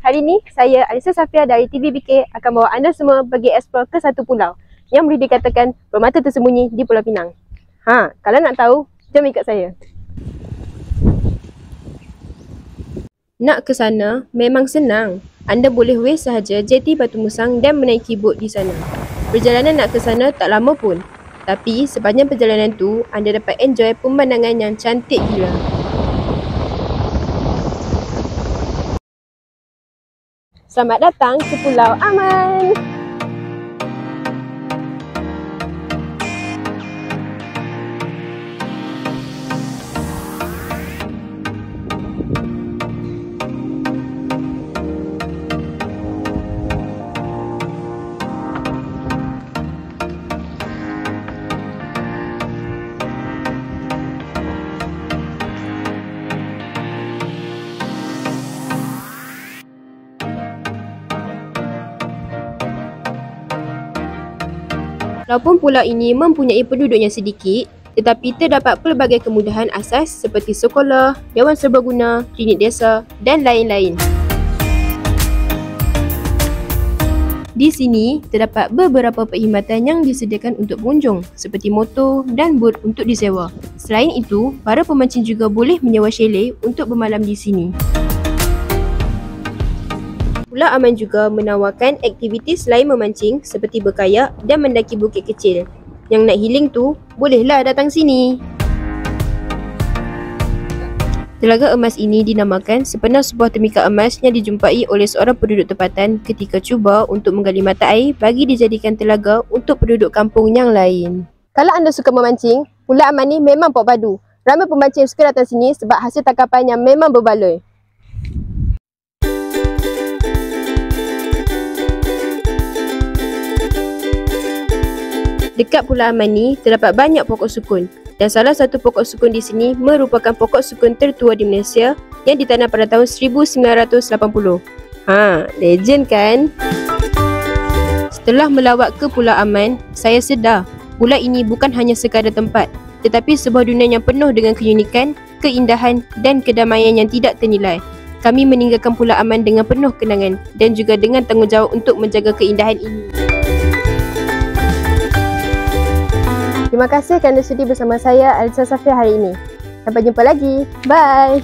Hari ni saya Alisa Safia dari TVBK akan bawa anda semua pergi explore ke satu pulau yang boleh dikatakan permata tersembunyi di Pulau Pinang. Kalau nak tahu, jom ikut saya. Nak ke sana memang senang. Anda boleh wes sahaja jeti Batu Musang dan menaiki bot di sana. Perjalanan nak ke sana tak lama pun. Tapi sepanjang perjalanan tu, anda dapat enjoy pemandangan yang cantik gila. Selamat datang ke Pulau Aman. Walaupun pulau ini mempunyai penduduknya sedikit, tetapi terdapat pelbagai kemudahan asas seperti sekolah, dewan serbaguna, klinik desa dan lain-lain. Di sini terdapat beberapa perkhidmatan yang disediakan untuk pengunjung seperti motor dan bot untuk disewa. Selain itu, para pemancing juga boleh menyewa chalet untuk bermalam di sini. Pulau Aman juga menawarkan aktiviti selain memancing seperti berkayak dan mendaki bukit kecil. Yang nak healing tu, bolehlah datang sini. Telaga emas ini dinamakan sepena sebuah temika emas yang dijumpai oleh seorang penduduk tempatan ketika cuba untuk menggali mata air bagi dijadikan telaga untuk penduduk kampung yang lain. Kalau anda suka memancing, Pulau Aman ni memang pok padu. Ramai pemancing suka datang sini sebab hasil tangkapan yang memang berbaloi. Dekat Pulau Aman ni terdapat banyak pokok sukun dan salah satu pokok sukun di sini merupakan pokok sukun tertua di Malaysia yang ditanam pada tahun 1980. Legend kan? Setelah melawat ke Pulau Aman, saya sedar pulau ini bukan hanya sekadar tempat tetapi sebuah dunia yang penuh dengan keunikan, keindahan dan kedamaian yang tidak ternilai. Kami meninggalkan Pulau Aman dengan penuh kenangan dan juga dengan tanggungjawab untuk menjaga keindahan ini. Terima kasih kerana sudi bersama saya Alisa Safia hari ini. Sampai jumpa lagi. Bye.